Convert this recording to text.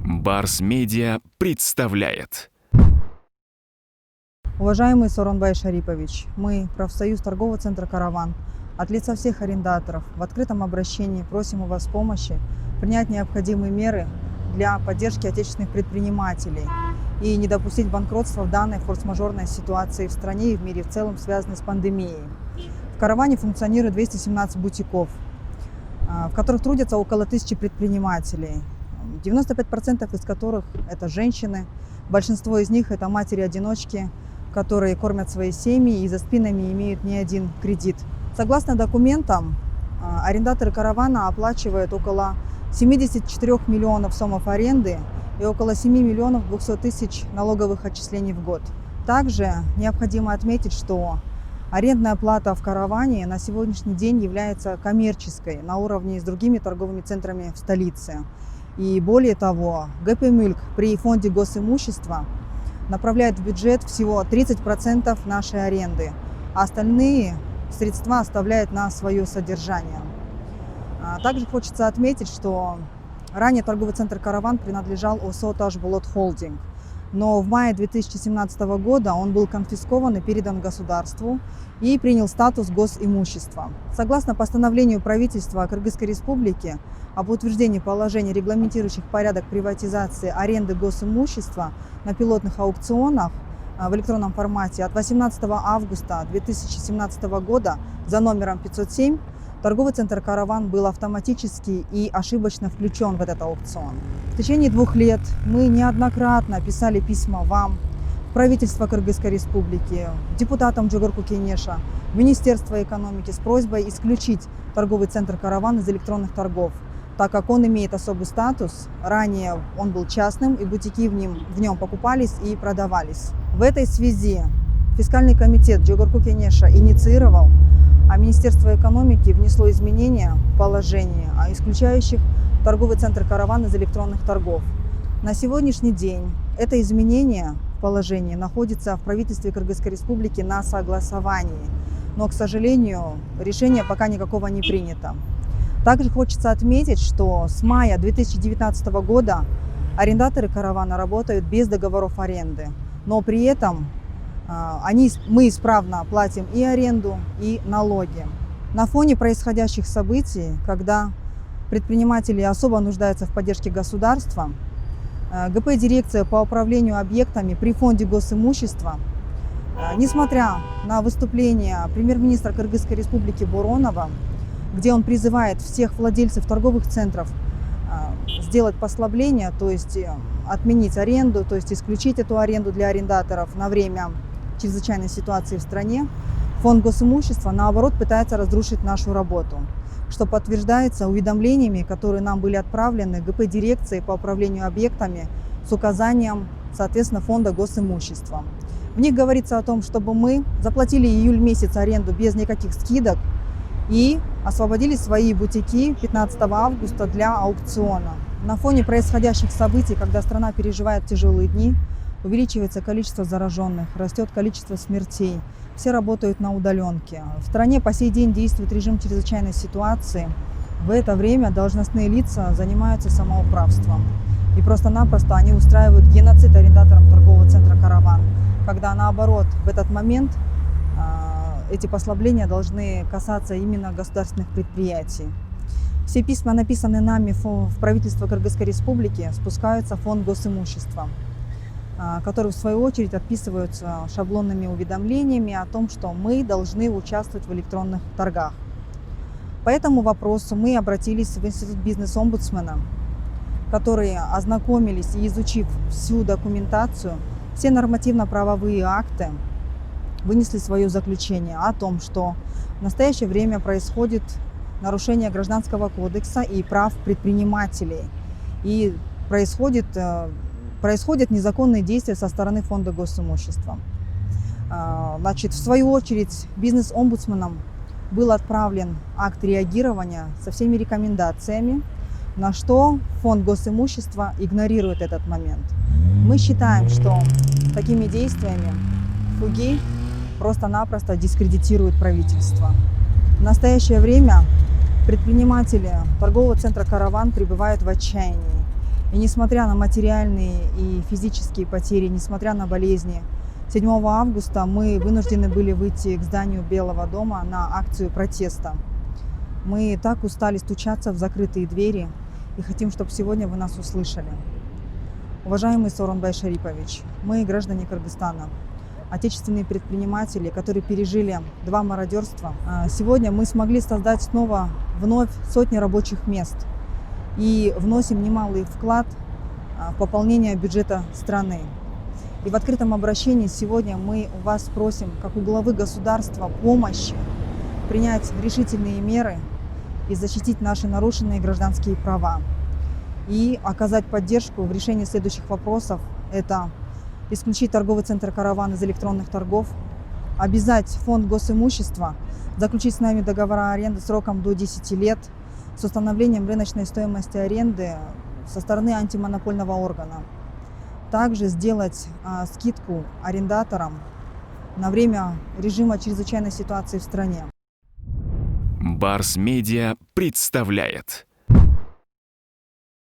Барс Медиа представляет. Уважаемый Сооронбай Шарипович, мы, профсоюз торгового центра «Караван», от лица всех арендаторов в открытом обращении просим у вас помощи принять необходимые меры для поддержки отечественных предпринимателей и не допустить банкротства в данной форс-мажорной ситуации в стране и в мире в целом, связанной с пандемией. В «Караване» функционирует 217 бутиков, в которых трудятся около 1000 предпринимателей, 95% из которых это женщины. Большинство из них это матери-одиночки, которые кормят свои семьи и за спинами имеют не один кредит. Согласно документам, арендаторы «Каравана» оплачивают около 74 миллионов сомов аренды и около 7 миллионов 200 тысяч налоговых отчислений в год. Также необходимо отметить, что арендная плата в «Караване» на сегодняшний день является коммерческой на уровне с другими торговыми центрами в столице. И более того, ГП «Мюльк» при фонде госимущества направляет в бюджет всего 30% нашей аренды, а остальные средства оставляет на свое содержание. Также хочется отметить, что ранее торговый центр «Караван» принадлежал ОСО «Ташболот Холдинг», но в мае 2017 года он был конфискован и передан государству и принял статус госимущества. Согласно постановлению правительства Кыргызской Республики об утверждении положений, регламентирующих порядок приватизации аренды госимущества на пилотных аукционах в электронном формате от 18 августа 2017 года за номером 507 торговый центр «Караван» был автоматически и ошибочно включен в этот аукцион. В течение 2 лет мы неоднократно писали письма вам, в правительство Кыргызской Республики, депутатам Джогорку Кенеша, в Министерство экономики с просьбой исключить торговый центр «Караван» из электронных торгов, так как он имеет особый статус. Ранее он был частным, и бутики в нем покупались и продавались. В этой связи фискальный комитет Джогорку Кенеша инициировал, а Министерство экономики внесло изменения в положение, исключающих торговый центр «Караван» из электронных торгов. На сегодняшний день это изменение в положении находится в правительстве Кыргызской Республики на согласовании, но, к сожалению, решение пока никакого не принято. Также хочется отметить, что с мая 2019 года арендаторы «Каравана» работают без договоров аренды, но при этом мы исправно платим и аренду, и налоги. На фоне происходящих событий, когда предприниматели особо нуждаются в поддержке государства, ГП-дирекция по управлению объектами при фонде госимущества, несмотря на выступление премьер-министра Кыргызской Республики Боронова, где он призывает всех владельцев торговых центров сделать послабление, то есть отменить аренду, то есть исключить эту аренду для арендаторов на время чрезвычайной ситуации в стране, фонд госимущества, наоборот, пытается разрушить нашу работу, что подтверждается уведомлениями, которые нам были отправлены ГП-дирекцией по управлению объектами с указанием, соответственно, фонда госимущества. В них говорится о том, чтобы мы заплатили июль месяц аренду без никаких скидок и освободили свои бутики 15 августа для аукциона. На фоне происходящих событий, когда страна переживает тяжелые дни, увеличивается количество зараженных, растет количество смертей, все работают на удаленке. В стране по сей день действует режим чрезвычайной ситуации. В это время должностные лица занимаются самоуправством. И просто-напросто они устраивают геноцид арендаторам торгового центра «Караван», когда наоборот в этот момент эти послабления должны касаться именно государственных предприятий. Все письма, написанные нами в правительство Кыргызской Республики, спускаются в фонд госимущества, который в свою очередь отписываются шаблонными уведомлениями о том, что мы должны участвовать в электронных торгах. По этому вопросу мы обратились в Институт бизнес-омбудсмена, которые ознакомились и, изучив всю документацию, все нормативно-правовые акты, вынесли свое заключение о том, что в настоящее время происходит нарушение Гражданского кодекса и прав предпринимателей, и происходят незаконные действия со стороны фонда госимущества. Значит, в свою очередь бизнес-омбудсменом был отправлен акт реагирования со всеми рекомендациями, на что фонд госимущества игнорирует этот момент. Мы считаем, что такими действиями ФУГИ просто-напросто дискредитирует правительство. В настоящее время предприниматели торгового центра «Караван» пребывают в отчаянии. И несмотря на материальные и физические потери, несмотря на болезни, 7 августа мы вынуждены были выйти к зданию Белого дома на акцию протеста. Мы так устали стучаться в закрытые двери и хотим, чтобы сегодня вы нас услышали. Уважаемый Сооронбай Шарипович, мы граждане Кыргызстана, отечественные предприниматели, которые пережили 2 мародерства. Сегодня мы смогли создать вновь сотни рабочих мест и вносим немалый вклад в пополнение бюджета страны. И в открытом обращении сегодня мы у вас просим, как у главы государства, помощи принять решительные меры и защитить наши нарушенные гражданские права. И оказать поддержку в решении следующих вопросов. Это исключить торговый центр «Караван» из электронных торгов, обязать фонд госимущества заключить с нами договора аренды сроком до 10 лет с установлением рыночной стоимости аренды со стороны антимонопольного органа. Также сделать скидку арендаторам на время режима чрезвычайной ситуации в стране. Барс Медиа представляет.